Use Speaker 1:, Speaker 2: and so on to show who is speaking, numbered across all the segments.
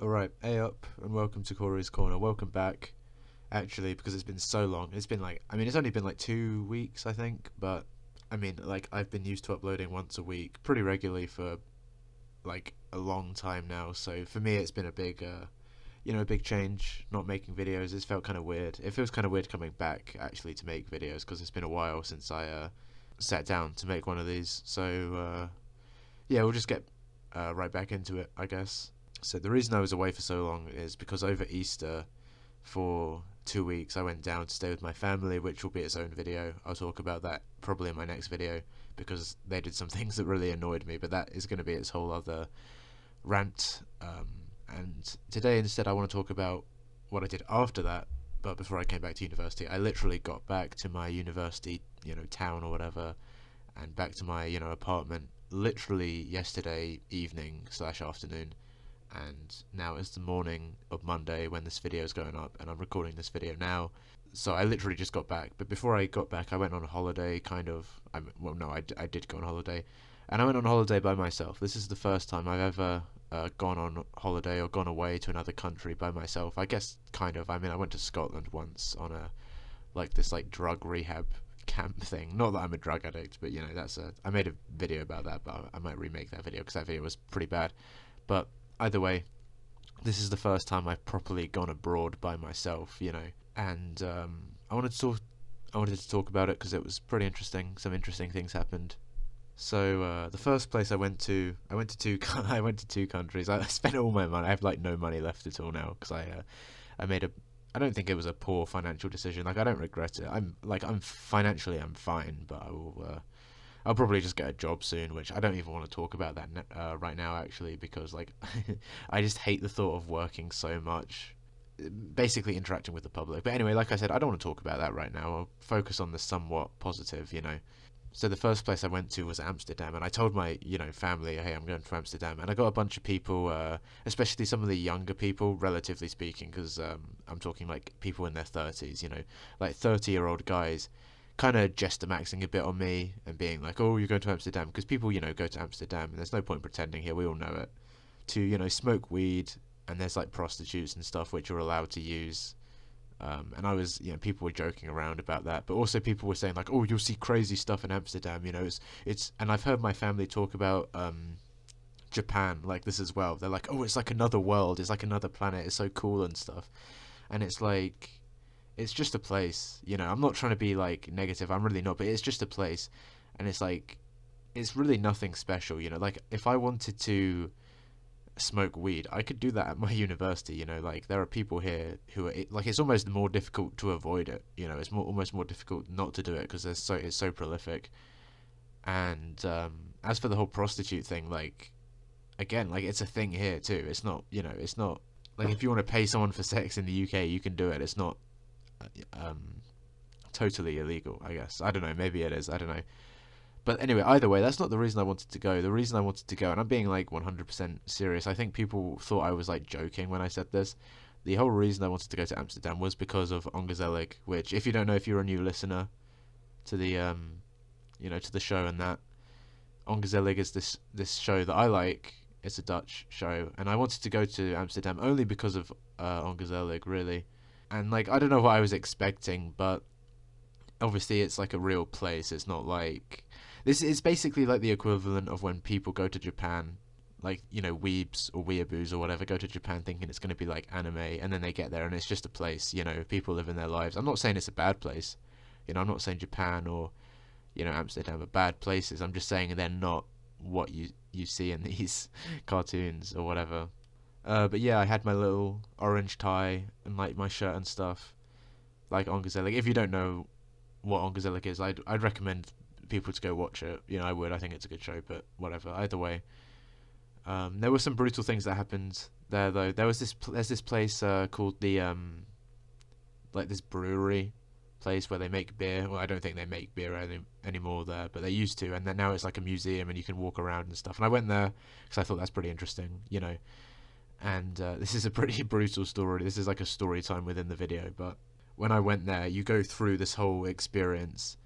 Speaker 1: Alright, A up, and welcome to Corey's Corner. Welcome back, actually, because it's been so long. It's been it's only been like 2 weeks, I think, but, I've been used to uploading once a week, pretty regularly for, a long time now, so for me it's been a big, a big change, not making videos. It's felt kind of weird. It feels kind of weird coming back, actually, to make videos, because it's been a while since I, sat down to make one of these, so, yeah, we'll just get, right back into it, I guess. So the reason I was away for so long is because over Easter, for 2 weeks, I went down to stay with my family, which will be its own video. I'll talk about that probably in my next video, because they did some things that really annoyed me, but that is going to be its whole other rant. And today instead I want to talk about what I did after that, but before I came back to university. I literally got back to my university, town or whatever, and back to my, apartment literally yesterday evening / afternoon. And now it's the morning of Monday when this video is going up, and I'm recording this video now. So I literally just got back, but before I got back I went on a holiday, I did go on holiday, and I went on holiday by myself. This is the first time I've ever gone on holiday or gone away to another country by myself. I guess kind of, I went to Scotland once on a, this drug rehab camp thing. Not that I'm a drug addict, but I made a video about that, but I might remake that video because that video was pretty bad. But either way, this is the first time I've properly gone abroad by myself, and I wanted to talk about it because it was pretty interesting. Some interesting things happened. So the first place I went to two I went to two countries. I spent all my money. I have no money left at all now because I don't think it was a poor financial decision. I don't regret it. I'm financially I'm fine, but I'll probably just get a job soon, which I don't even want to talk about that right now, actually, because I just hate the thought of working so much, basically interacting with the public. But anyway, like I said, I don't want to talk about that right now. I'll focus on the somewhat positive, So the first place I went to was Amsterdam, and I told my, family, hey, I'm going to Amsterdam, and I got a bunch of people, especially some of the younger people, relatively speaking, because I'm talking people in their 30s, 30-year-old guys, kind of maxing a bit on me and being like, oh, you're going to Amsterdam, because people, go to Amsterdam, and there's no point pretending here, we all know it, to, smoke weed, and there's prostitutes and stuff which are allowed to use. And I was, people were joking around about that, but also people were saying oh, you'll see crazy stuff in Amsterdam, it's, and I've heard my family talk about Japan like this as well. They're like, oh, it's like another world, it's like another planet, it's so cool and stuff, and it's it's just a place, I'm not trying to be negative, I'm really not, but it's just a place, and it's it's really nothing special, if I wanted to smoke weed, I could do that at my university, there are people here who are, it's almost more difficult to avoid it, it's almost more difficult not to do it because it's so prolific. And as for the whole prostitute thing, again, it's a thing here too. It's not, it's not if you want to pay someone for sex in the UK, you can do it. It's not totally illegal, I guess. I don't know, maybe it is, I don't know. But anyway, either way, that's not the reason I wanted to go. The reason I wanted to go, and I'm being 100% serious, I think people thought I was joking when I said this. The whole reason I wanted to go to Amsterdam was because of Ongezelig, which, if you don't know, if you're a new listener to the to the show and that, Ongezelig is this show that I like. It's a Dutch show, and I wanted to go to Amsterdam only because of Ongezelig, really. And I don't know what I was expecting, but obviously it's a real place. It's not this is basically the equivalent of when people go to Japan, weebs or weeaboos or whatever, go to Japan thinking it's going to be anime, and then they get there and it's just a place, people living their lives. I'm not saying it's a bad place, I'm not saying Japan or, Amsterdam are bad places. I'm just saying they're not what you see in these cartoons or whatever. But yeah, I had my little orange tie and my shirt and stuff, like Ongezelig. If you don't know what Ongezelig is, I'd recommend people to go watch it. I would. I think it's a good show, but whatever. Either way, there were some brutal things that happened there, though. There's this place called the this brewery place where they make beer. Well, I don't think they make beer anymore there, but they used to, and then now it's a museum and you can walk around and stuff. And I went there because I thought that's pretty interesting, And this is a pretty brutal story. This is a story time within the video, but when I went there, you go through this whole experience,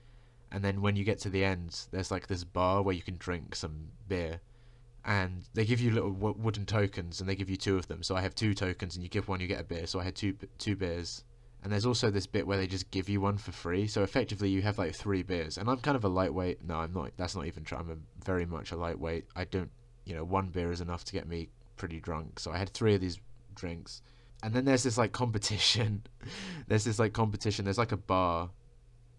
Speaker 1: and then when you get to the end, there's this bar where you can drink some beer, and they give you little wooden tokens, and they give you 2 of them. So I have 2 tokens, and you give one, you get a beer. So I had two beers. And there's also this bit where they just give you one for free. So effectively you have like 3 beers. And I'm kind of a lightweight. No, I'm not. That's not even true. I'm very much a lightweight. I don't, 1 beer is enough to get me pretty drunk. So I had 3 of these drinks. And then there's this like competition. There's like a bar.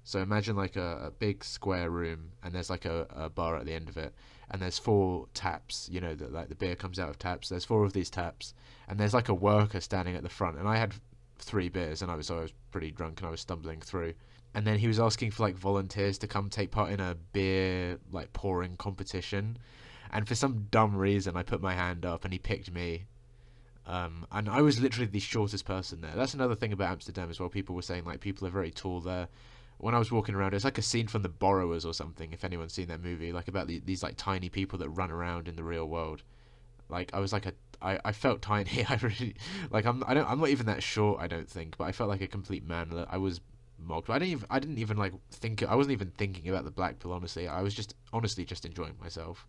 Speaker 1: So imagine like a big square room, and there's like a bar at the end of it. And there's 4 taps, that like the beer comes out of taps. There's 4 of these taps. And there's like a worker standing at the front. And I had 3 beers, and I was pretty drunk, and I was stumbling through. And then he was asking for like volunteers to come take part in a beer like pouring competition. And for some dumb reason, I put my hand up, and he picked me. And I was literally the shortest person there. That's another thing about Amsterdam as well. People were saying like people are very tall there. When I was walking around, it's like a scene from The Borrowers or something. If anyone's seen that movie, like about these like tiny people that run around in the real world. Like I was like I felt tiny. I really like I'm not even that short, I don't think, but I felt like a complete man. I was mocked. I didn't even like think. I wasn't even thinking about the black pill. Honestly, I was just honestly just enjoying myself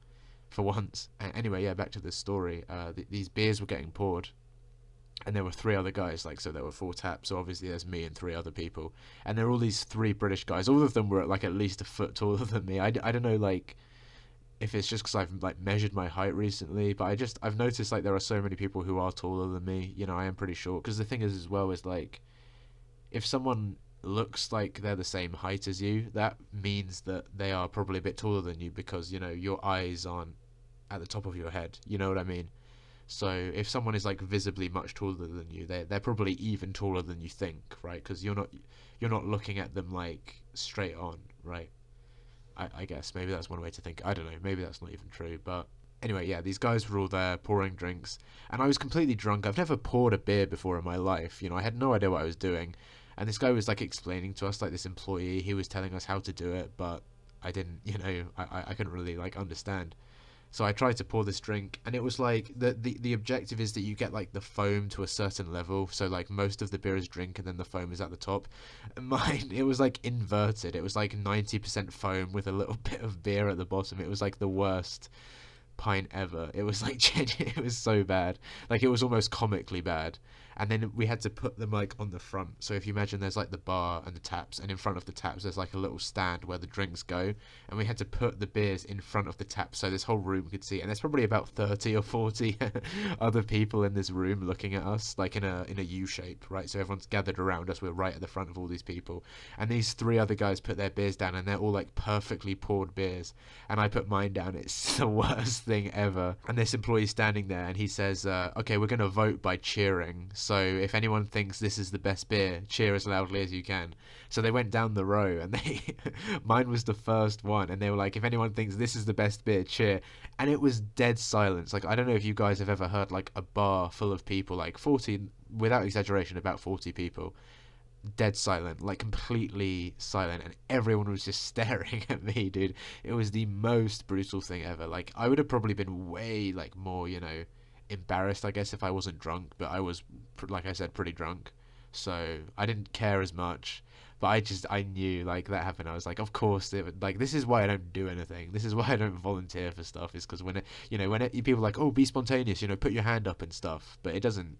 Speaker 1: for once. And anyway, yeah, back to the story. These beers were getting poured, and there were 3 other guys. Like, so there were 4 taps. So obviously there's me and 3 other people, and there were all these 3 British guys. All of them were like at least a foot taller than me. I don't know like if it's just because I've like measured my height recently, but I've noticed like there are so many people who are taller than me. I am pretty short. Because the thing is as well is like, if someone looks like they're the same height as you, that means that they are probably a bit taller than you, because your eyes aren't at the top of your head. You know what I mean? So if someone is like visibly much taller than you, they're probably even taller than you think, right? Because you're not looking at them like straight on, right? I guess maybe that's one way to think. I don't know. Maybe that's not even true. But anyway, yeah, these guys were all there pouring drinks, and I was completely drunk. I've never poured a beer before in my life. I had no idea what I was doing. And this guy was like explaining to us, like this employee, he was telling us how to do it, but I didn't, I couldn't really like understand. So I tried to pour this drink, and it was like the objective is that you get like the foam to a certain level. So like most of the beer is drink, and then the foam is at the top. Mine, it was like inverted. It was like 90% foam with a little bit of beer at the bottom. It was like the worst pint ever. It was like it was so bad. Like it was almost comically bad. And then we had to put them like on the front. So if you imagine there's like the bar and the taps, and in front of the taps there's like a little stand where the drinks go, and we had to put the beers in front of the taps so this whole room could see. And there's probably about 30 or 40 other people in this room looking at us like in a U shape, right? So everyone's gathered around us. We're right at the front of all these people, and these 3 other guys put their beers down, and they're all like perfectly poured beers, and I put mine down. It's the worst thing ever. And this employee's standing there, and he says, okay, we're going to vote by cheering. So if anyone thinks this is the best beer, cheer as loudly as you can. So they went down the row, and mine was the first one, and they were like, if anyone thinks this is the best beer, cheer. And it was dead silence. Like, I don't know if you guys have ever heard like a bar full of people, like 40, without exaggeration, about 40 people, dead silent, like completely silent, and everyone was just staring at me, dude. It was the most brutal thing ever. Like, I would have probably been way like more, embarrassed, I guess, if I wasn't drunk, but I was, like I said, pretty drunk, so I didn't care as much. But I knew like that happened. I was like, of course, like this is why I don't do anything. This is why I don't volunteer for stuff. Is because when people are like, oh, be spontaneous, put your hand up and stuff, but it doesn't.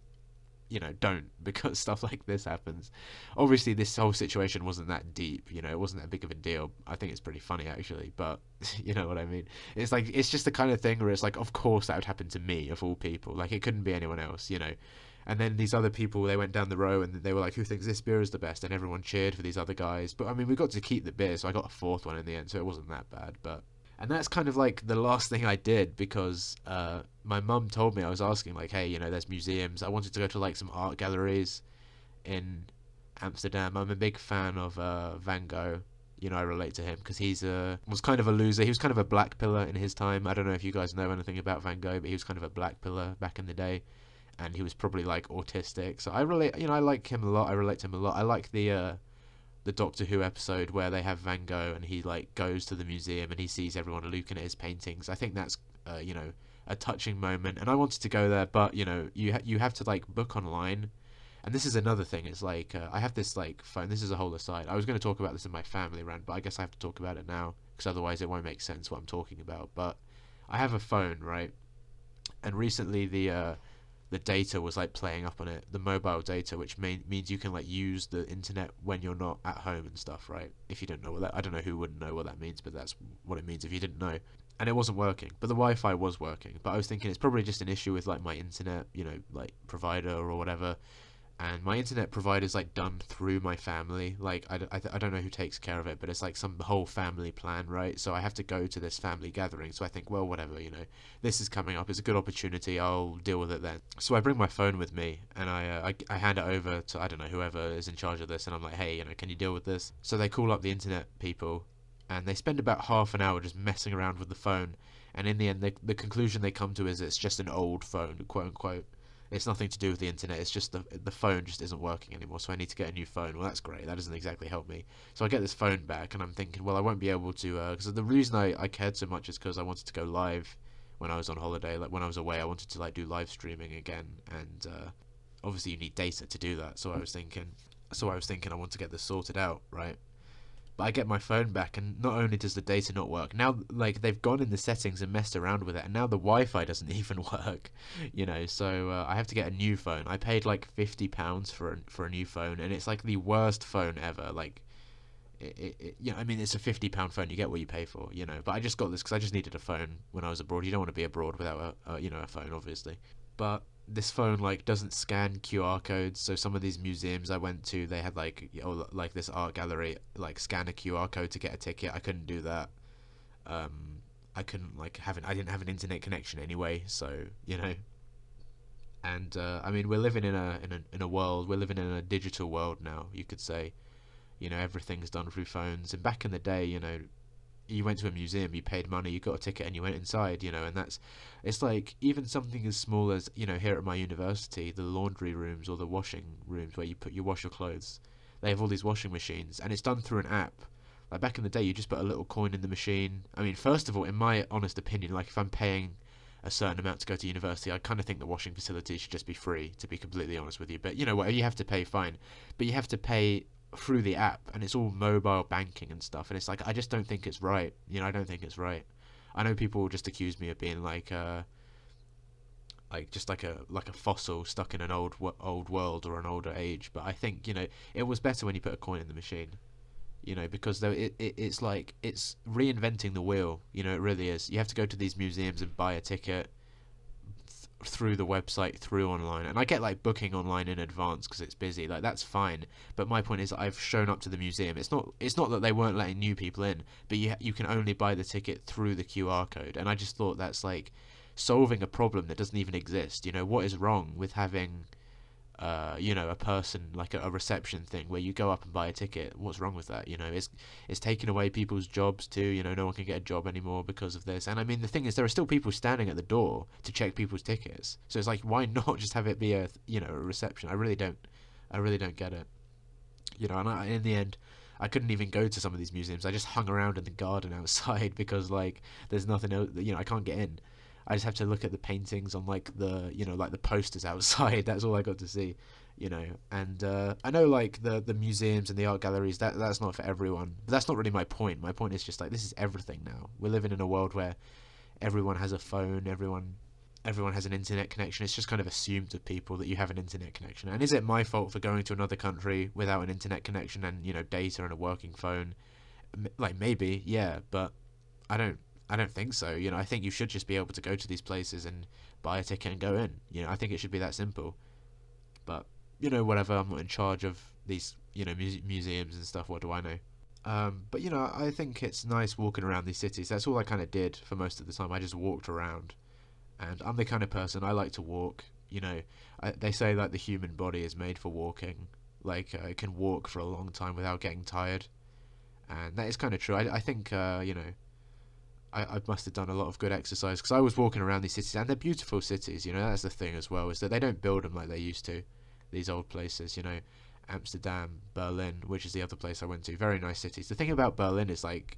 Speaker 1: Don't, because stuff like this happens. Obviously, this whole situation wasn't that deep, it wasn't that big of a deal. I think it's pretty funny, actually, but you know what I mean? It's like, it's just the kind of thing where it's like, of course that would happen to me, of all people. Like, it couldn't be anyone else, And then these other people, they went down the row, and they were like, who thinks this beer is the best? And everyone cheered for these other guys. But, I mean, we got to keep the beer, so I got a 4th one in the end, so it wasn't that bad, but... And that's kind of like the last thing I did, because my mum told me, I was asking like, hey, there's museums. I wanted to go to like some art galleries in Amsterdam. I'm a big fan of Van Gogh. I relate to him because he's was kind of a loser. He was kind of a black pillar in his time. I don't know if you guys know anything about Van Gogh, but he was kind of a black pillar back in the day, and he was probably like autistic. So I relate. I like him a lot. I relate to him a lot. I like the Doctor Who episode where they have Van Gogh, and he like goes to the museum and he sees everyone looking at his paintings. I think that's a touching moment, and I wanted to go there, but you have to like book online. And this is another thing. It's like I have this like phone. This is a whole aside. I was going to talk about this in my family rant, but I guess I have to talk about it now because otherwise it won't make sense what I'm talking about. But I have a phone, right? And recently the data was like playing up on it, the mobile data, which means you can like use the internet when you're not at home and stuff, right? If you don't know what that, I don't know who wouldn't know what that means, but that's what it means if you didn't know. And it wasn't working, but the Wi-Fi was working. But I was thinking it's probably just an issue with like my internet, like provider or whatever. And my internet provider's like done through my family. Like I don't know who takes care of it, but it's like some whole family plan, right? So I have to go to this family gathering. So I think, well, whatever, this is coming up. It's a good opportunity. I'll deal with it then. So I bring my phone with me, and I hand it over to, I don't know, whoever is in charge of this, and I'm like, hey, can you deal with this? So they call up the internet people, and they spend about half an hour just messing around with the phone. And in the end, the conclusion they come to is it's just an old phone, quote unquote. It's nothing to do with the internet. It's just the phone just isn't working anymore. So I need to get a new phone. Well, that's great. That doesn't exactly help me. So I get this phone back, and I'm thinking, well, I won't be able to. Because the reason I cared so much is because I wanted to go live when I was on holiday. Like when I was away, I wanted to like do live streaming again, and obviously you need data to do that. So I was thinking, I want to get this sorted out, right? But I get my phone back, and not only does the data not work, now like they've gone in the settings and messed around with it, and now the Wi-Fi doesn't even work, So I have to get a new phone. I paid like £50 for a new phone, and it's like the worst phone ever. Like, I mean, it's a £50 phone. You get what you pay for, But I just got this because I just needed a phone when I was abroad. You don't want to be abroad without a phone, obviously. But this phone like doesn't scan QR codes, so some of these museums I went to, they had like like this art gallery, like scan a QR code to get a ticket. I couldn't do that. I couldn't like I didn't have an internet connection anyway, so And I mean, we're living in a world. We're living in a digital world now, you could say. Everything's done through phones. And back in the day, you went to a museum, you paid money, you got a ticket, and you went inside, and it's like even something as small as, here at my university, the laundry rooms or the washing rooms where you wash your clothes, they have all these washing machines, and it's done through an app. Like back in the day, you just put a little coin in the machine. I mean, first of all, in my honest opinion, like if I'm paying a certain amount to go to university, I kind of think the washing facility should just be free, to be completely honest with you. But what, you have to pay, fine, but you have to pay through the app, and it's all mobile banking and stuff, and it's like I just don't think it's right. I don't think it's right. I know people just accuse me of being like just like a fossil stuck in an old world or an older age, but I think it was better when you put a coin in the machine, because though it's like it's reinventing the wheel. It really is. You have to go to these museums and buy a ticket through the website, through online, and I get like booking online in advance because it's busy, like that's fine, but my point is I've shown up to the museum. It's not that they weren't letting new people in, but you can only buy the ticket through the QR code, and I just thought that's like solving a problem that doesn't even exist. What is wrong with having a person like a reception thing where you go up and buy a ticket? What's wrong with that? It's taken away people's jobs too. No one can get a job anymore because of this. And I mean, the thing is, there are still people standing at the door to check people's tickets. So it's like, why not just have it be a reception? I really don't get it. And in the end, I couldn't even go to some of these museums. I just hung around in the garden outside because like there's nothing else. I can't get in. I just have to look at the paintings on like the like the posters outside. That's all I got to see, And I know like the museums and the art galleries, that's not for everyone. But that's not really my point. My point is just like this is everything now. We're living in a world where everyone has a phone, everyone has an internet connection. It's just kind of assumed of people that you have an internet connection. And is it my fault for going to another country without an internet connection and data and a working phone? Like maybe, yeah, but I don't think so. I think you should just be able to go to these places and buy a ticket and go in. I think it should be that simple. But whatever. I'm not in charge of these museums and stuff. What do I know? But I think it's nice walking around these cities. That's all I kind of did for most of the time. I just walked around, and I'm the kind of person I like to walk. They say like the human body is made for walking. Like it can walk for a long time without getting tired, and that is kind of true. I think I must have done a lot of good exercise because I was walking around these cities, and they're beautiful cities. That's the thing as well, is that they don't build them like they used to. These old places, Amsterdam, Berlin, which is the other place I went to, very nice cities. The thing about Berlin is like,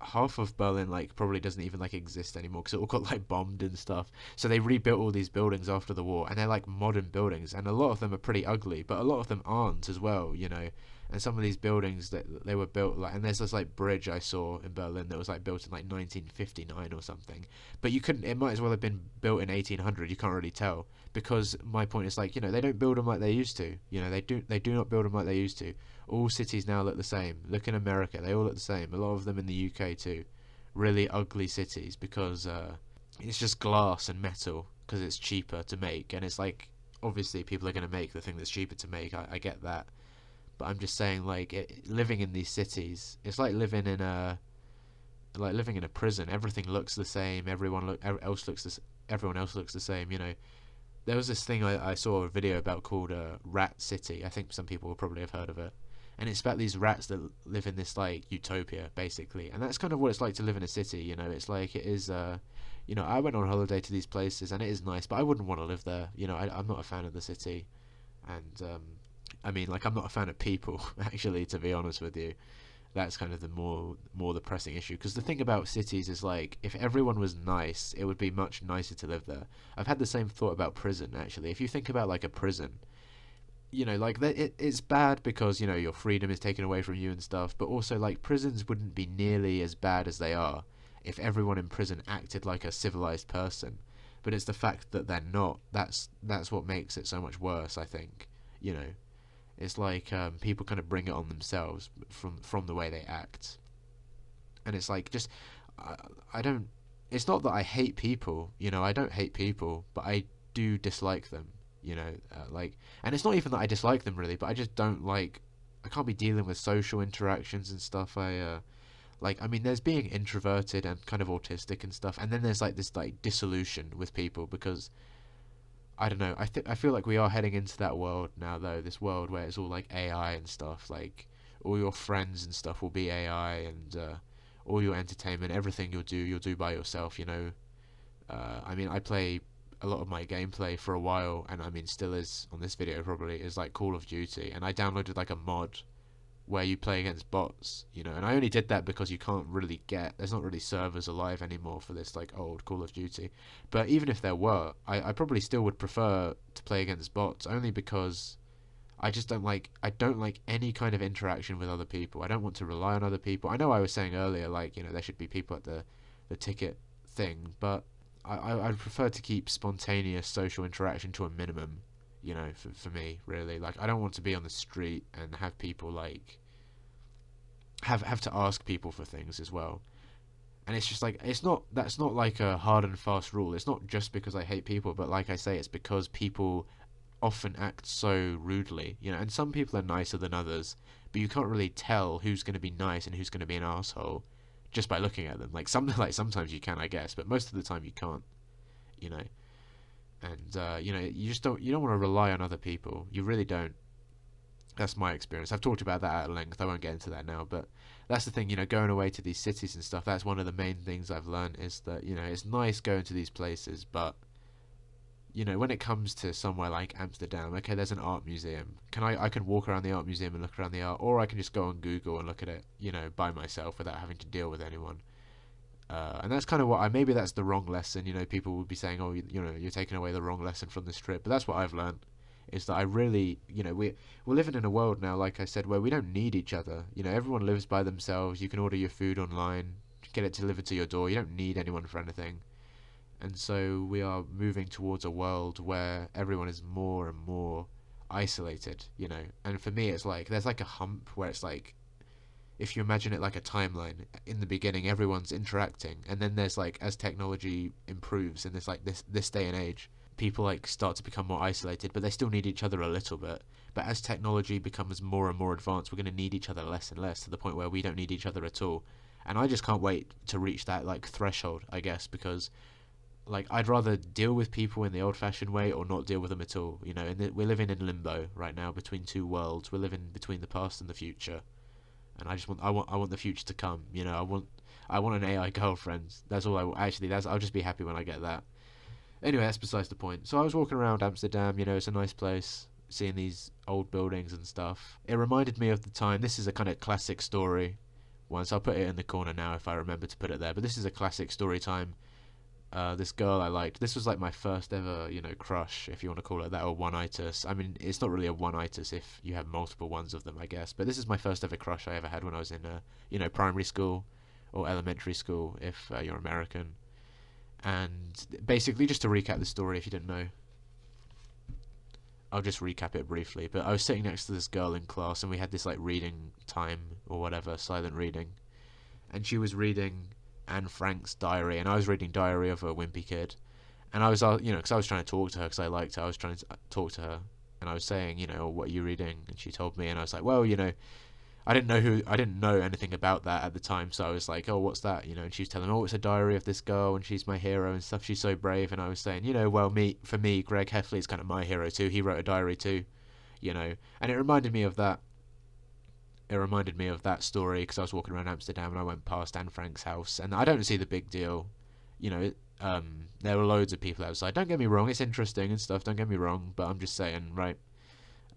Speaker 1: half of Berlin like probably doesn't even like exist anymore because it all got like bombed and stuff. So they rebuilt all these buildings after the war, and they're like modern buildings, and a lot of them are pretty ugly, but a lot of them aren't as well, you know. And some of these buildings that they were built like, and there's this like bridge I saw in Berlin that was like built in like 1959 or something, but you couldn't. It might as well have been built in 1800. You can't really tell, because my point is like, you know, they don't build them like they used to. You know, they do not build them like they used to. All cities now look the same. Look in America, they all look the same. A lot of them in the UK too. Really ugly cities because it's just glass and metal because it's cheaper to make, and it's like obviously people are going to make the thing that's cheaper to make. I get that, but I'm just saying like living in these cities, it's like living in a prison. Everything looks the same. Everyone else looks the same. You know, there was this thing I saw a video about called Rat City. I think some people will probably have heard of it. And it's about these rats that live in this like utopia, basically, and that's kind of what it's like to live in a city. You know, it's like it is. You know, I went on holiday to these places, and it is nice, but I wouldn't want to live there. You know, I'm not a fan of the city, and I mean, like, I'm not a fan of people. Actually, to be honest with you, that's kind of the more the pressing issue. Because the thing about cities is like, if everyone was nice, it would be much nicer to live there. I've had the same thought about prison. Actually, if you think about like a prison, you know, like it's bad because, you know, your freedom is taken away from you and stuff, but also like prisons wouldn't be nearly as bad as they are if everyone in prison acted like a civilized person. But it's the fact that they're not. That's what makes it so much worse, I think. You know, it's like people kind of bring it on themselves from the way they act, and it's like just I don't. It's not that I hate people. You know, I don't hate people, but I do dislike them. You know, like, and it's not even that I dislike them really, but I just don't like. I can't be dealing with social interactions and stuff. I mean, there's being introverted and kind of autistic and stuff, and then there's like this like dissolution with people because I don't know. I feel like we are heading into that world now, though. This world where it's all like AI and stuff. Like all your friends and stuff will be AI, and all your entertainment, everything you'll do by yourself. You know. I mean, I play a lot of my gameplay for a while, and I mean still is on this video probably, is like Call of Duty, and I downloaded like a mod where you play against bots, you know, and I only did that because you can't really there's not really servers alive anymore for this like old Call of Duty. But even if there were, I probably still would prefer to play against bots, only because I don't like any kind of interaction with other people. I don't want to rely on other people. I know I was saying earlier, like, you know, there should be people at the ticket thing, but I'd prefer to keep spontaneous social interaction to a minimum, you know, for me, really. Like, I don't want to be on the street and have people, like, have to ask people for things as well. And it's just like, that's not like a hard and fast rule. It's not just because I hate people, but like I say, it's because people often act so rudely, you know, and some people are nicer than others, but you can't really tell who's going to be nice and who's going to be an asshole just by looking at them. Like sometimes you can, I guess, but most of the time you can't, you know. And you know, you don't want to rely on other people. You really don't. That's my experience. I've talked about that at length. I won't get into that now, but that's the thing, you know, going away to these cities and stuff. That's one of the main things I've learned, is that, you know, it's nice going to these places, but, you know, when it comes to somewhere like Amsterdam, okay, there's an art museum. I can walk around the art museum and look around the art, or I can just go on Google and look at it, you know, by myself without having to deal with anyone. And that's kind of maybe that's the wrong lesson, you know. People would be saying, oh, you know, you're taking away the wrong lesson from this trip, but that's what I've learned, is that I really, you know, we're living in a world now, like I said, where we don't need each other. You know, everyone lives by themselves. You can order your food online, get it delivered to your door. You don't need anyone for anything. And so we are moving towards a world where everyone is more and more isolated, you know. And for me, it's like there's like a hump where it's like, if you imagine it like a timeline, in the beginning everyone's interacting, and then there's like, as technology improves in this day and age, people like start to become more isolated, but they still need each other a little bit. But as technology becomes more and more advanced, we're going to need each other less and less, to the point where we don't need each other at all. And I just can't wait to reach that like threshold, I guess, because like I'd rather deal with people in the old-fashioned way or not deal with them at all. You know, and we're living in limbo right now between two worlds. We're living between the past and the future, and I want the future to come. You know, I want an AI girlfriend. That's all I'll just be happy when I get that. Anyway, that's besides the point. So I was walking around Amsterdam. You know, it's a nice place, seeing these old buildings and stuff. It reminded me of the time. This is a kind of classic story one, so I'll put it in the corner now if I remember to put it there. But this is a classic story time. This girl I liked. This was like my first ever, crush, if you want to call it that, or one-itis. I mean, it's not really a one-itis if you have multiple ones of them, I guess. But this is my first ever crush I ever had when I was in, primary school or elementary school, if you're American. And basically, just to recap the story, if you didn't know, I'll just recap it briefly. But I was sitting next to this girl in class, and we had this like reading time or whatever, silent reading, and she was reading Anne Frank's diary, and I was reading Diary of a Wimpy Kid, and I was, because I was trying to talk to her because I liked her. I was trying to talk to her, and I was saying, what are you reading? And she told me, and I was like, well, I didn't know anything about that at the time, so I was like, oh, what's that? And she was telling me, oh, it's a diary of this girl, and she's my hero and stuff. She's so brave, and I was saying, well, for me, Greg Heffley is kind of my hero too. He wrote a diary too, and it reminded me of that. It reminded me of that story because I was walking around Amsterdam and I went past Anne Frank's house, and I don't see the big deal, there were loads of people outside. Don't get me wrong, it's interesting and stuff. Don't get me wrong, but I'm just saying, right?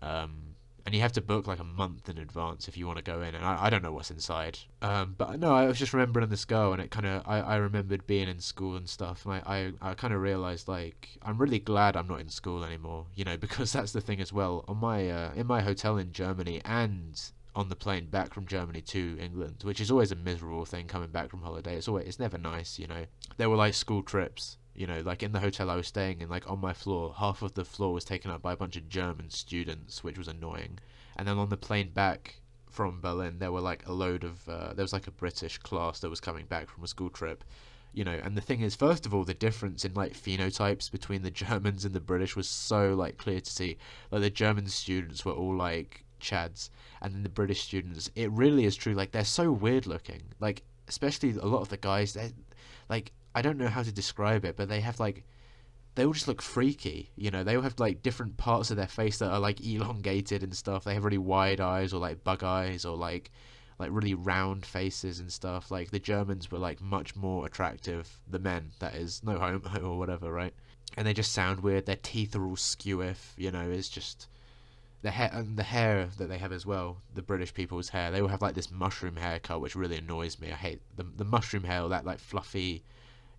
Speaker 1: And you have to book like a month in advance if you want to go in, and I don't know what's inside. But no, I was just remembering this girl, and it kind of I remembered being in school and stuff, and I kind of realized like I'm really glad I'm not in school anymore, because that's the thing as well. On my in my hotel in Germany and on the plane back from Germany to England, which is always a miserable thing coming back from holiday. It's never nice, There were like school trips, like in the hotel I was staying in, like on my floor, half of the floor was taken up by a bunch of German students, which was annoying. And then on the plane back from Berlin, there were like a load of, there was like a British class that was coming back from a school trip, and the thing is, first of all, the difference in like phenotypes between the Germans and the British was so like clear to see. Like the German students were all like chads, and then the British students, it really is true, like they're so weird looking, like especially a lot of the guys, they like, I don't know how to describe it, but they have like, they all just look freaky, they all have like different parts of their face that are like elongated and stuff. They have really wide eyes or like bug eyes or like really round faces and stuff. Like the Germans were like much more attractive, the men, that is, no homo or whatever, right? And they just sound weird. Their teeth are all skew-if, it's just the hair that they have as well, the British people's hair, they all have like this mushroom haircut, which really annoys me. I hate the mushroom hair, that like fluffy,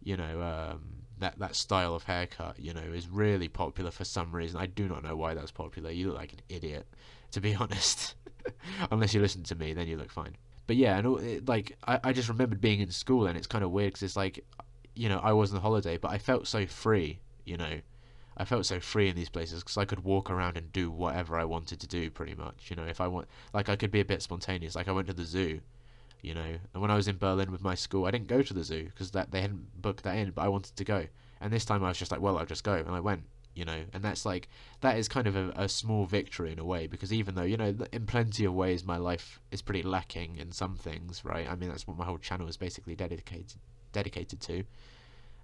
Speaker 1: that style of haircut, is really popular for some reason. I do not know why that's popular. You look like an idiot, to be honest. Unless you listen to me, then you look fine. But yeah, and I just remembered being in school, and it's kind of weird because it's like, I was on holiday, but I felt so free, I felt so free in these places because I could walk around and do whatever I wanted to do, pretty much. If I want, like, I could be a bit spontaneous. Like, I went to the zoo, and when I was in Berlin with my school, I didn't go to the zoo because they hadn't booked that in, but I wanted to go. And this time I was just like, well, I'll just go, and I went, and that's like, that is kind of a small victory in a way, because even though, in plenty of ways my life is pretty lacking in some things, right? I mean, that's what my whole channel is basically dedicated to.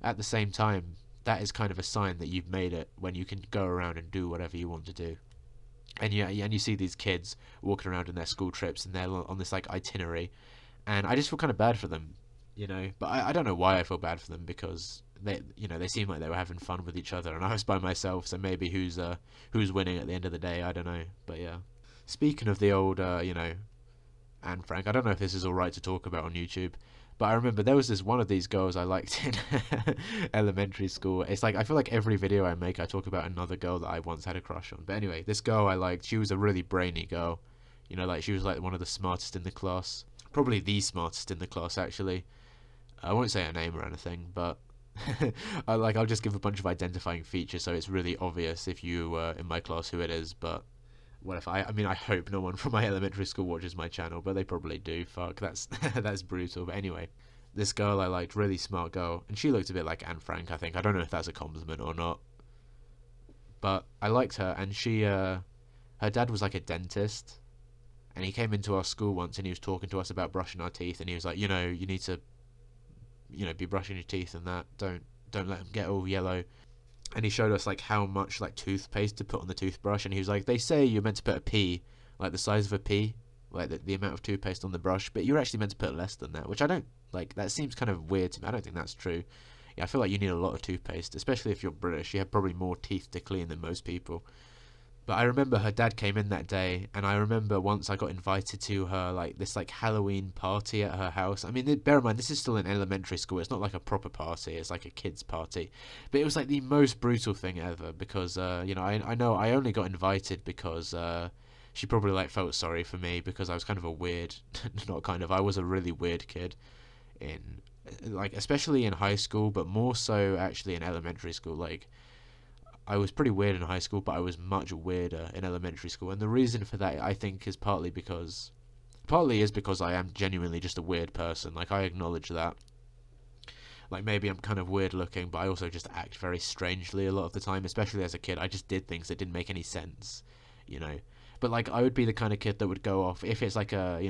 Speaker 1: At the same time, that is kind of a sign that you've made it when you can go around and do whatever you want to do. And you see these kids walking around in their school trips, and they're on this like itinerary, and I just feel kind of bad for them, but I don't know why I feel bad for them, because they seem like they were having fun with each other, and I was by myself, so maybe who's winning at the end of the day, I don't know. But yeah, speaking of the old Anne Frank, I don't know if this is alright to talk about on YouTube, but I remember there was this one of these girls I liked in elementary school. It's like, I feel like every video I make I talk about another girl that I once had a crush on. But anyway, this girl I liked, she was a really brainy girl, like she was like one of the smartest in the class, probably the smartest in the class actually. I won't say her name or anything, but I'll just give a bunch of identifying features so it's really obvious if you were in my class who it is. But what if I mean, I hope no one from my elementary school watches my channel, but they probably do. Fuck, that's that's brutal. But anyway, this girl I liked, really smart girl, and she looked a bit like Anne Frank, I think. I don't know if that's a compliment or not, but I liked her. And she her dad was like a dentist, and he came into our school once, and he was talking to us about brushing our teeth, and he was like, you need to be brushing your teeth and that, don't let them get all yellow. And he showed us like how much like toothpaste to put on the toothbrush, and he was like, they say you're meant to put a pea, like the size of a pea, like the amount of toothpaste on the brush, but you're actually meant to put less than that, which I don't like. That seems kind of weird to me. I don't think that's true. I feel like you need a lot of toothpaste, especially if you're British. You have probably more teeth to clean than most people. But I remember her dad came in that day, and I remember once I got invited to her like this like Halloween party at her house. I mean, bear in mind this is still in elementary school. It's not like a proper party. It's like a kids party. But it was like the most brutal thing ever because I know I only got invited because she probably like felt sorry for me because I was kind of a weird, not kind of, I was a really weird kid in like especially in high school, but more so actually in elementary school. Like I was pretty weird in high school, but I was much weirder in elementary school. And the reason for that, I think, is partly is because I am genuinely just a weird person. Like I acknowledge that. Like maybe I'm kind of weird looking, but I also just act very strangely a lot of the time. Especially as a kid, I just did things that didn't make any sense, you know. But like I would be the kind of kid that would go off if it's like a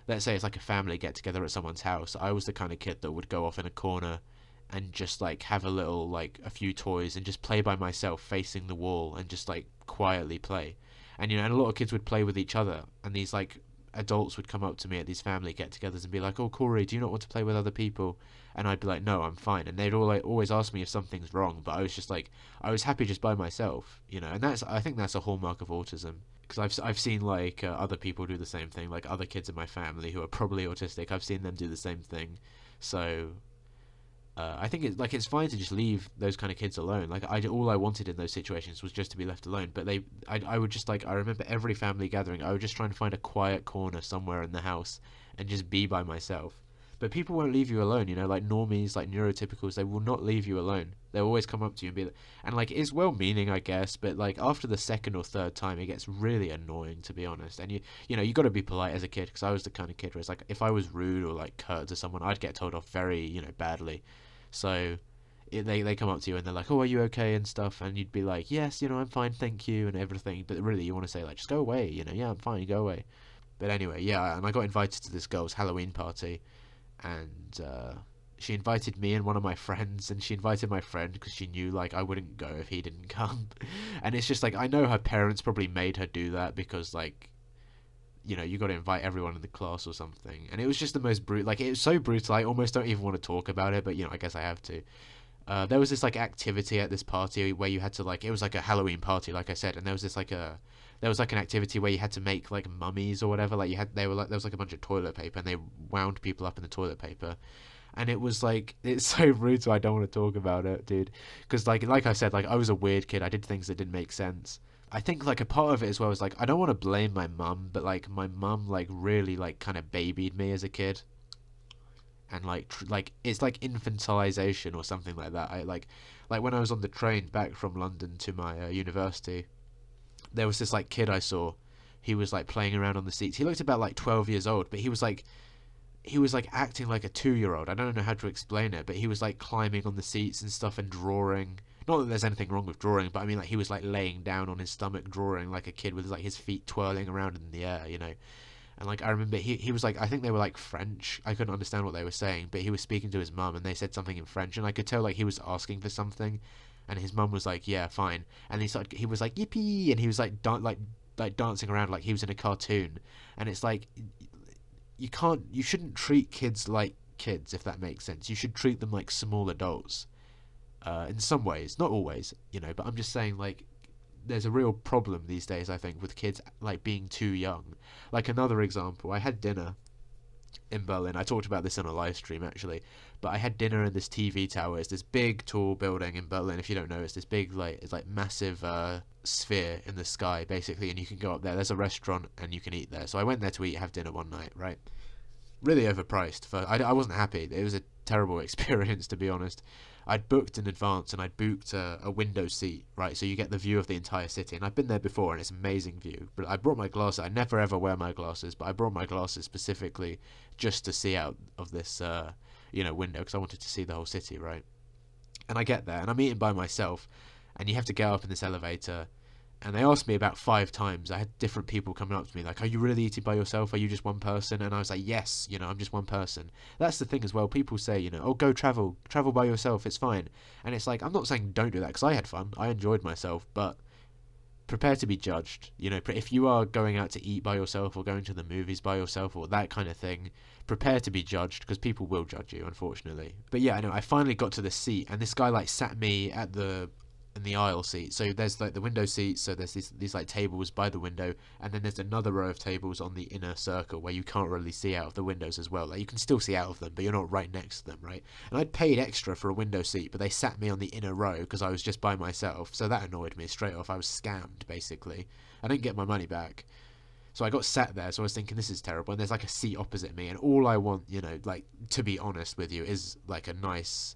Speaker 1: let's say it's like a family get together at someone's house. I was the kind of kid that would go off in a corner and just like have a little like a few toys and just play by myself facing the wall and just like quietly play. And and a lot of kids would play with each other, and these like adults would come up to me at these family get-togethers and be like, "Oh, Corey, do you not want to play with other people?" And I'd be like, "No, I'm fine." And they'd always ask me if something's wrong, but I was just like, I was happy just by myself, And I think that's a hallmark of autism, because I've seen like other people do the same thing, like other kids in my family who are probably autistic. I've seen them do the same thing, so I think it's fine to just leave those kind of kids alone. Like all I wanted in those situations was just to be left alone. But I would just like I remember every family gathering, I would just try and find a quiet corner somewhere in the house and just be by myself. But people won't leave you alone, like normies, like neurotypicals, they will not leave you alone. They'll always come up to you and be like, and like it's well-meaning, I guess, but like after the second or third time, it gets really annoying, to be honest. And you got to be polite as a kid, because I was the kind of kid where it's like if I was rude or like curt to someone, I'd get told off very badly. So they come up to you and they're like, "Oh, are you okay?" and stuff, and you'd be like, "Yes, I'm fine, thank you," and everything. But really, you want to say like, "Just go away," "Yeah, I'm fine, go away." But anyway, yeah, and I got invited to this girl's Halloween party, and she invited me and one of my friends, and she invited my friend because she knew like I wouldn't go if he didn't come. And it's just like I know her parents probably made her do that because like you got to invite everyone in the class or something. And it was just the most brutal. Like it was so brutal. I almost don't even want to talk about it, but I guess I have to. There was this like activity at this party where you had to like it was like a Halloween party, like I said, and there was an activity where you had to make like mummies or whatever. Like there was like a bunch of toilet paper, and they wound people up in the toilet paper. And it was like it's so brutal. I don't want to talk about it, dude, because like I said, like I was a weird kid. I did things that didn't make sense. I think like a part of it as well is like I don't want to blame my mum, but like my mum like really like kind of babied me as a kid, and like it's like infantilization or something like that. I like when I was on the train back from London to my university, there was this like kid I saw. He was like playing around on the seats. He looked about like 12 years old, but he was like acting like a 2-year-old. I don't know how to explain it, but he was like climbing on the seats and stuff and drawing. Not that there's anything wrong with drawing, but I mean like he was like laying down on his stomach drawing like a kid with like his feet twirling around in the air, And like I remember he was like, I think they were like French. I couldn't understand what they were saying, but he was speaking to his mum and they said something in French, and I could tell like he was asking for something, and his mum was like, "Yeah, fine." And he was like, "Yippee," and he was like dancing around like he was in a cartoon. And it's like you shouldn't treat kids like kids, if that makes sense. You should treat them like small adults. In some ways, not always, but I'm just saying, like, there's a real problem these days, I think, with kids, like, being too young. Like, another example, I had dinner in Berlin. I talked about this on a live stream, actually, but I had dinner in this TV tower. It's this big, tall building in Berlin. If you don't know, it's this big, like, it's like massive sphere in the sky, basically, and you can go up there. There's a restaurant, and you can eat there. So I went there to have dinner one night, right? Really overpriced. I wasn't happy. It was a terrible experience, to be honest. I'd booked in advance, and I'd booked a window seat, right? So you get the view of the entire city. And I've been there before, and it's an amazing view. But I brought my glasses. I never ever wear my glasses, but I brought my glasses specifically just to see out of this, window, because I wanted to see the whole city, right? And I get there, and I'm eating by myself, and you have to get up in this elevator. And they asked me about 5 times. I had different people coming up to me like, "Are you really eating by yourself? Are you just one person?" And I was like, "Yes, I'm just one person." That's the thing as well. People say, "Oh, go travel by yourself. It's fine." And it's like, I'm not saying don't do that, because I had fun. I enjoyed myself, but prepare to be judged. If you are going out to eat by yourself or going to the movies by yourself or that kind of thing, prepare to be judged, because people will judge you, unfortunately. But yeah, I know. I finally got to the seat, and this guy like sat me at the in the aisle seat. So there's like the window seats, so there's these like tables by the window, and then there's another row of tables on the inner circle where you can't really see out of the windows as well. Like you can still see out of them, but you're not right next to them, right? And I'd paid extra for a window seat, but they sat me on the inner row because I was just by myself, so that annoyed me straight off. I was scammed, basically. I didn't get my money back. So I got sat there, so I was thinking, this is terrible, and there's like a seat opposite me, and all I want, you know, like, to be honest with you, is like a nice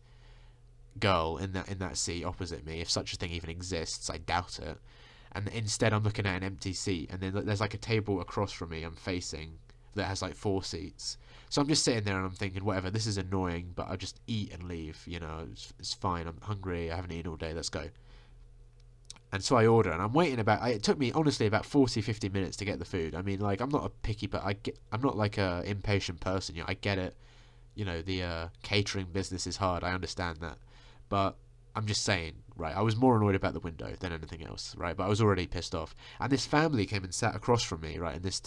Speaker 1: girl in that seat opposite me, if such a thing even exists. I doubt it. And instead I'm looking at an empty seat, and then there's like a table across from me I'm facing that has like 4 seats. So I'm just sitting there and I'm thinking, whatever, this is annoying, but I'll just eat and leave, you know, it's fine, I'm hungry, I haven't eaten all day, let's go. And so I order, and I'm waiting it took me honestly about 40-50 minutes to get the food. I mean, like, I'm not a picky, but I'm not like a impatient person, you know, I get it. You know, the catering business is hard, I understand that. But I'm just saying, right, I was more annoyed about the window than anything else, right? But I was already pissed off. And this family came and sat across from me, right, in this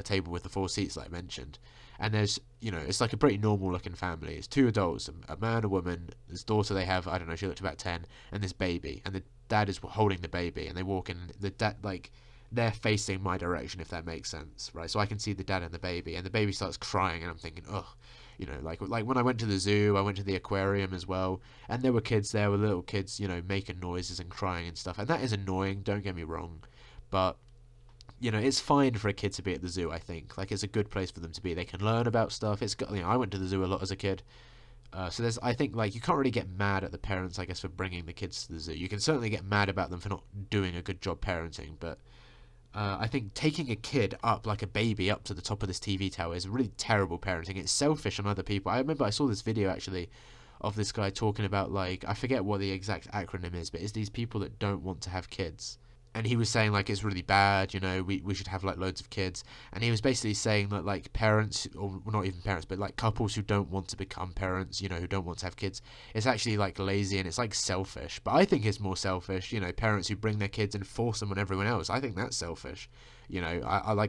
Speaker 1: table with the 4 seats like I mentioned. And there's, you know, it's like a pretty normal looking family. It's 2 adults, a man, a woman, this daughter they have, I don't know, she looked about 10, and this baby. And the dad is holding the baby, and they walk in, the dad, like, they're facing my direction, if that makes sense, right? So I can see the dad and the baby starts crying, and I'm thinking, ugh. You know, like when I went to the zoo, I went to the aquarium as well, and there were kids there with little kids, you know, making noises and crying and stuff, and that is annoying, don't get me wrong, but, you know, it's fine for a kid to be at the zoo, I think. Like, it's a good place for them to be. They can learn about stuff. It's got, you know, I went to the zoo a lot as a kid, so there's, I think, like, you can't really get mad at the parents, I guess, for bringing the kids to the zoo. You can certainly get mad about them for not doing a good job parenting, but I think taking a kid up, like a baby, up to the top of this TV tower is really terrible parenting. It's selfish on other people. I remember I saw this video, actually, of this guy talking about, like, I forget what the exact acronym is, but it's these people that don't want to have kids. And he was saying, like, it's really bad, you know, we should have, like, loads of kids. And he was basically saying that, like, parents, or well, not even parents, but, like, couples who don't want to become parents, you know, who don't want to have kids, it's actually, like, lazy and it's, like, selfish. But I think it's more selfish, you know, parents who bring their kids and force them on everyone else. I think that's selfish. You know,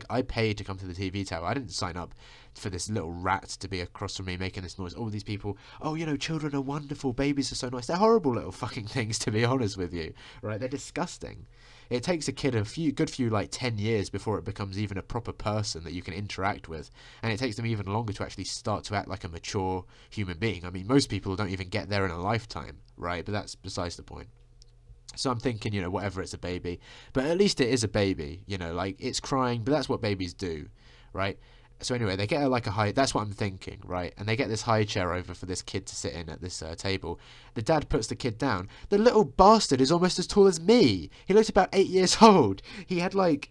Speaker 1: I paid to come to the TV tower. I didn't sign up for this little rat to be across from me making this noise. All these people, oh, you know, children are wonderful, babies are so nice. They're horrible little fucking things, to be honest with you, right? They're disgusting. It takes a kid a good few, like 10 years before it becomes even a proper person that you can interact with, and it takes them even longer to actually start to act like a mature human being. I mean, most people don't even get there in a lifetime, right? But that's besides the point. So I'm thinking, you know, whatever, it's a baby, but at least it is a baby, you know, like, it's crying, but that's what babies do, right? So anyway, they get like a high, that's what I'm thinking, right? And they get this high chair over for this kid to sit in at this table. The dad puts the kid down. The little bastard is almost as tall as me. He looked about 8 years old. He had like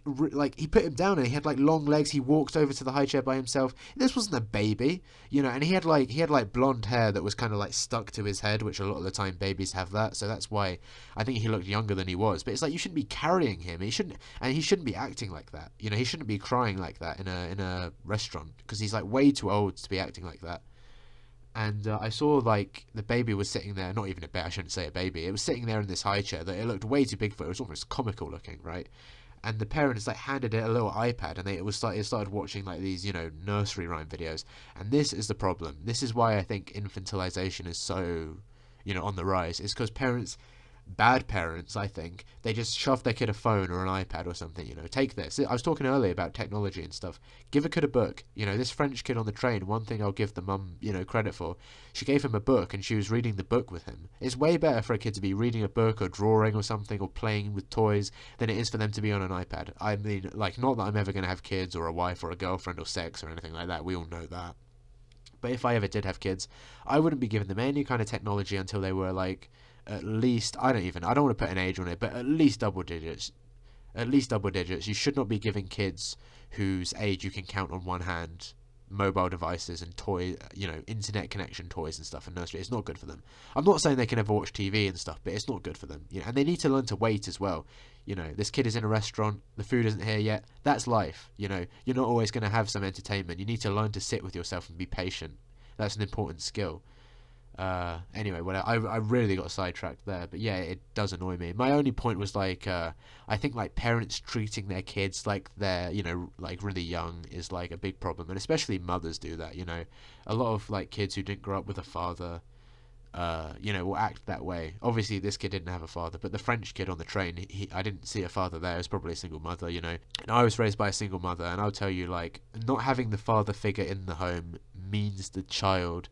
Speaker 1: he put him down and he had like long legs. He walked over to the high chair by himself. This wasn't a baby, you know, and he had like blonde hair that was kind of like stuck to his head, which a lot of the time babies have that. So that's why I think he looked younger than he was. But it's like, you shouldn't be carrying him. He shouldn't be acting like that. You know, he shouldn't be crying like that in a restaurant, because he's like way too old to be acting like that. And I saw like the baby was sitting there, not even a baby, I shouldn't say a baby, it was sitting there in this high chair that it looked way too big for. It was almost comical looking, right? And the parents like handed it a little iPad, and it started watching like these, you know, nursery rhyme videos. And this is the problem. This is why I think infantilization is so, you know, on the rise. It's because bad parents, I think, they just shove their kid a phone or an iPad or something, you know, take this. I was talking earlier about technology and stuff. Give a kid a book. You know, this French kid on the train, one thing I'll give the mum, you know, credit for, she gave him a book and she was reading the book with him. It's way better for a kid to be reading a book or drawing or something or playing with toys than it is for them to be on an iPad. I mean, like, not that I'm ever going to have kids or a wife or a girlfriend or sex or anything like that. We all know that. But if I ever did have kids, I wouldn't be giving them any kind of technology until they were like, at least, I don't want to put an age on it, but at least double digits. At least double digits. You should not be giving kids whose age you can count on one hand mobile devices and toy, you know, internet connection toys and stuff in nursery. It's not good for them. I'm not saying they can never watch TV and stuff, but it's not good for them. You know, and they need to learn to wait as well. You know, this kid is in a restaurant, the food isn't here yet. That's life. You know, you're not always going to have some entertainment. You need to learn to sit with yourself and be patient. That's an important skill. Anyway, well, I really got sidetracked there, but yeah, it does annoy me. My only point was like, I think like parents treating their kids like they're, you know, like really young is like a big problem, and especially mothers do that. You know, a lot of like kids who didn't grow up with a father, will act that way. Obviously, this kid didn't have a father, but the French kid on the train, I didn't see a father there. It was probably a single mother. And I was raised by a single mother, and I'll tell you, like, not having the father figure in the home means the child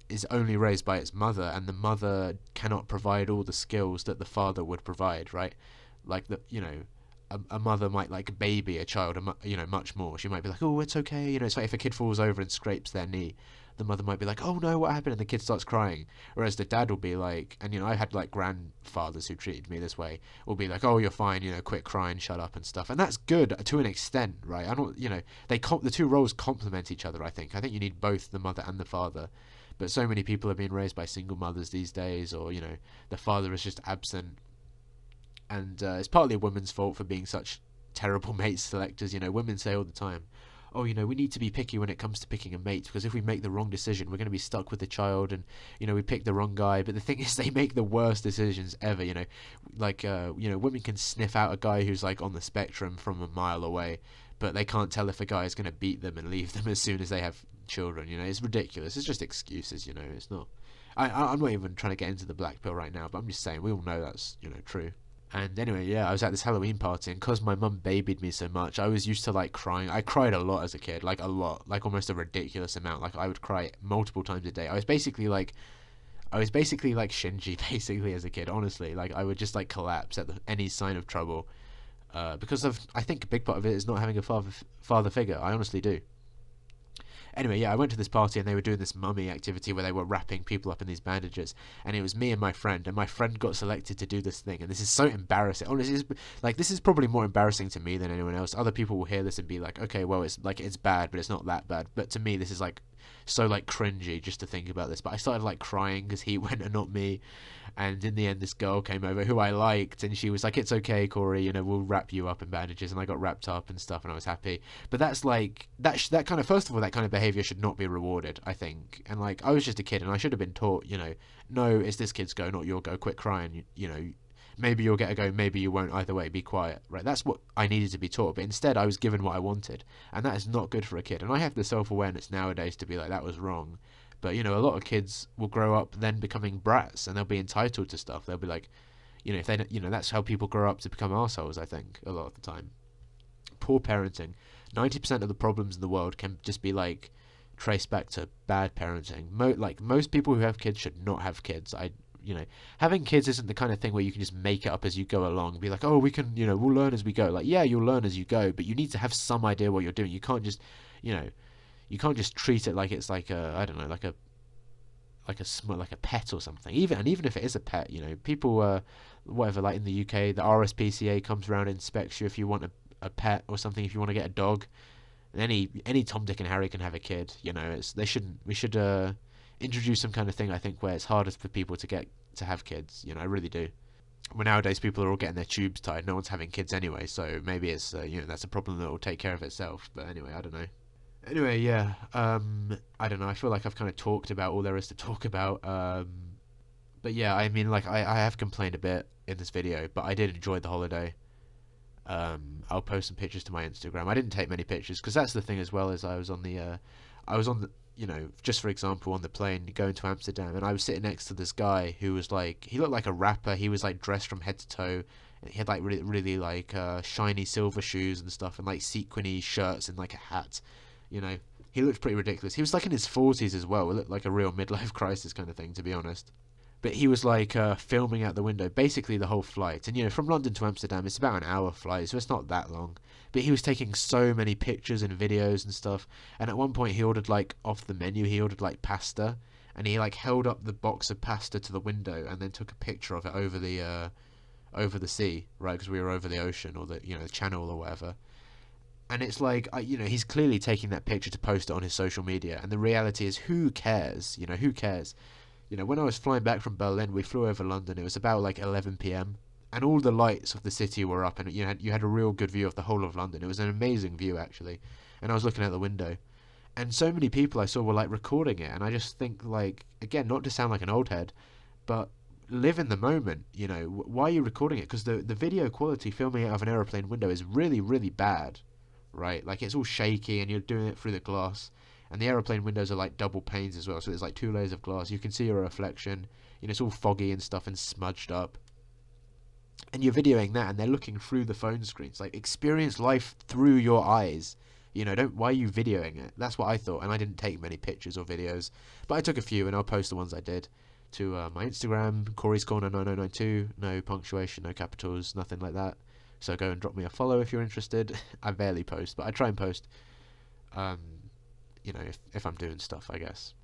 Speaker 1: is only raised by its mother, and the mother cannot provide all the skills that the father would provide, right? Like, a mother might like baby a child, much more. She might be like, oh, it's okay. It's like if a kid falls over and scrapes their knee, the mother might be like, oh no, what happened? And the kid starts crying. Whereas the dad will be like, and I had like grandfathers who treated me this way, will be like, oh, you're fine, quit crying, shut up and stuff. And that's good to an extent, right? I don't, the two roles complement each other, I think. I think you need both the mother and the father. But so many people are being raised by single mothers these days, or, the father is just absent. And it's partly a woman's fault for being such terrible mate selectors. Women say all the time, oh, we need to be picky when it comes to picking a mate, because if we make the wrong decision, we're going to be stuck with the child, and, we pick the wrong guy. But the thing is, they make the worst decisions ever, women can sniff out a guy who's, like, on the spectrum from a mile away, but they can't tell if a guy is going to beat them and leave them as soon as they have children. It's ridiculous. It's just excuses. It's not. I'm not even trying to get into the black pill right now, but I'm just saying we all know that's true. And anyway, yeah, I was at this Halloween party, and because my mum babied me so much, I was used to, like, crying. I cried a lot as a kid, like, a lot, like, almost a ridiculous amount. Like, I would cry multiple times a day. I was basically like Shinji, basically, as a kid, honestly. Like, I would just, like, collapse at any sign of trouble, because I think a big part of it is not having a father figure. I honestly do. Anyway, yeah, I went to this party, and they were doing this mummy activity where they were wrapping people up in these bandages, and it was me and my friend got selected to do this thing, and this is so embarrassing. Honestly, this is probably more embarrassing to me than anyone else. Other people will hear this and be like, okay, well, it's bad, but it's not that bad. But to me, this is like so like cringy just to think about this. But I started like crying because he went and not me. And in the end, this girl came over who I liked, and she was like, it's okay, Corey, we'll wrap you up in bandages. And I got wrapped up and stuff, and I was happy. But that's like, that kind of, first of all, that kind of behavior should not be rewarded, I think. And like, I was just a kid, and I should have been taught, no, it's this kid's go, not your go, quit crying, maybe you'll get a go, maybe you won't, either way, be quiet, right? That's what I needed to be taught. But instead, I was given what I wanted, and that is not good for a kid. And I have the self-awareness nowadays to be like, that was wrong. But, a lot of kids will grow up then becoming brats, and they'll be entitled to stuff. They'll be like, if they, that's how people grow up to become arseholes, I think, a lot of the time. Poor parenting. 90% of the problems in the world can just be, like, traced back to bad parenting. Most people who have kids should not have kids. Having kids isn't the kind of thing where you can just make it up as you go along. Be like, oh, we can, we'll learn as we go. Like, yeah, you'll learn as you go, but you need to have some idea what you're doing. You can't just, you can't just treat it like it's like a, I don't know, like a pet or something. Even if it is a pet, people, whatever, like in the UK, the RSPCA comes around and inspects you if you want a pet or something. If you want to get a dog, any Tom, Dick, and Harry can have a kid. We should introduce some kind of thing, I think, where it's harder for people to have kids. I really do. Well, nowadays people are all getting their tubes tied. No one's having kids anyway, so maybe it's that's a problem that will take care of itself. But anyway, I don't know. Anyway, yeah, I don't know, I feel like I've kind of talked about all there is to talk about, but yeah, I mean, like, I have complained a bit in this video, but I did enjoy the holiday. I'll post some pictures to my Instagram. I didn't take many pictures, because that's the thing as well, as I was on the, just for example, on the plane going to Amsterdam, and I was sitting next to this guy who was like, he looked like a rapper. He was like dressed from head to toe, and he had like really like shiny silver shoes and stuff, and like sequiny shirts and like a hat. He looked pretty ridiculous. He was like in his 40s as well. It looked like a real midlife crisis kind of thing, to be honest. But he was like filming out the window basically the whole flight. And from London to Amsterdam, it's about an hour flight, so it's not that long. But he was taking so many pictures and videos and stuff. And at one point he ordered, like, off the menu, he ordered like pasta, and he like held up the box of pasta to the window and then took a picture of it over the sea, right? Because we were over the ocean, or the the channel or whatever. And it's like, he's clearly taking that picture to post it on his social media. And the reality is, who cares? Who cares? When I was flying back from Berlin, we flew over London. It was about like 11 p.m. and all the lights of the city were up, and you had a real good view of the whole of London. It was an amazing view, actually. And I was looking out the window, and so many people I saw were like recording it. And I just think, like, again, not to sound like an old head, but live in the moment. Why are you recording it? Because the video quality filming out of an aeroplane window is really, really bad. Right, like, it's all shaky, and you're doing it through the glass, And the aeroplane windows are like double panes as well, so there's like 2 layers of glass. You can see your reflection. You know, it's all foggy and stuff and smudged up. And you're videoing that, and they're looking through the phone screens. Like, experience life through your eyes. You know, why are you videoing it? That's what I thought, and I didn't take many pictures or videos, but I took a few, and I'll post the ones I did to my Instagram, Corey's Corner 9092. No punctuation, no capitals, nothing like that. So go and drop me a follow if you're interested. I barely post, but I try and post, you know, if I'm doing stuff, I guess.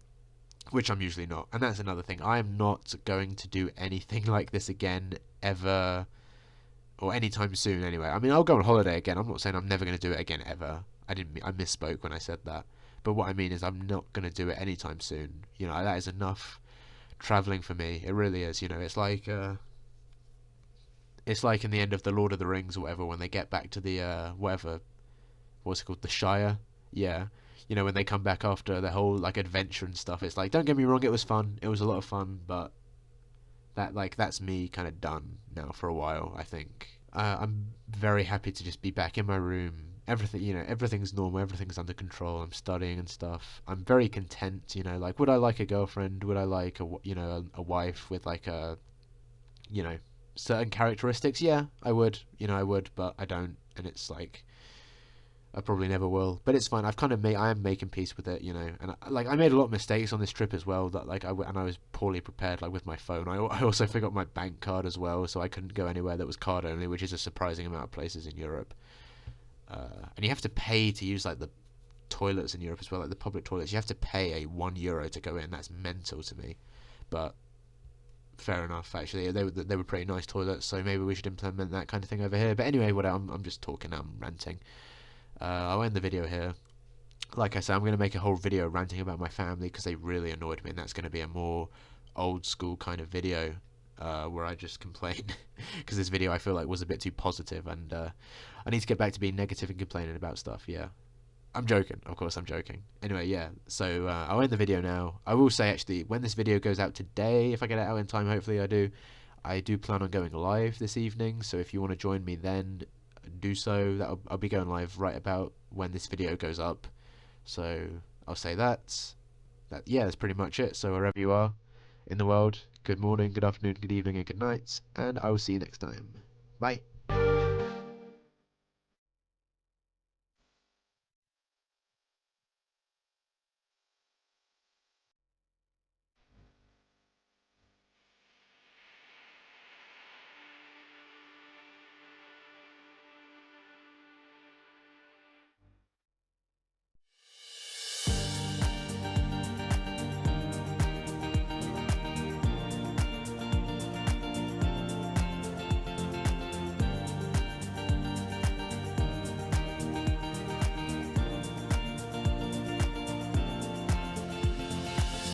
Speaker 1: Which I'm usually not. And that's another thing. I am not going to do anything like this again, ever, or anytime soon anyway. I mean, I'll go on holiday again. I'm not saying I'm never going to do it again, ever. I misspoke when I said that. But what I mean is I'm not going to do it anytime soon. You know, that is enough travelling for me. It really is. You know, it's like in the end of the Lord of the Rings or whatever, when they get back to the what's it called, the Shire. Yeah, you know, when they come back after the whole like adventure and stuff. It's like, don't get me wrong, it was fun. It was a lot of fun, but that's me kind of done now for a while. I think I'm very happy to just be back in my room. Everything, you know, everything's normal, everything's under control. I'm studying and stuff. I'm very content, you know. Like, would I like a girlfriend? Would I like a wife with like you know, certain characteristics? Yeah, I would. You know, I would, but I don't. And it's like, I probably never will. But it's fine. I am making peace with it, you know. And I made a lot of mistakes on this trip as well. That I was poorly prepared, like with my phone. I also forgot my bank card as well, so I couldn't go anywhere that was card only, which is a surprising amount of places in Europe. And you have to pay to use like the toilets in Europe as well, like the public toilets. You have to pay €1 to go in. That's mental to me, but fair enough. Actually, they were pretty nice toilets, so maybe we should implement that kind of thing over here. But anyway, I'm just talking. I'm ranting. I'll end the video here. Like I said, I'm going to make a whole video ranting about my family because they really annoyed me, and that's going to be a more old school kind of video. Where I just complain because this video I feel like was a bit too positive, and I need to get back to being negative and complaining about stuff. Yeah, I'm joking, of course I'm joking. Anyway, yeah, so I'll end the video now. I will say, actually, when this video goes out today, if I get it out in time, hopefully I do plan on going live this evening, so if you want to join me then, do so. I'll be going live right about when this video goes up, so I'll say yeah, that's pretty much it. So wherever you are in the world, good morning, good afternoon, good evening, and good night, and I will see you next time. Bye.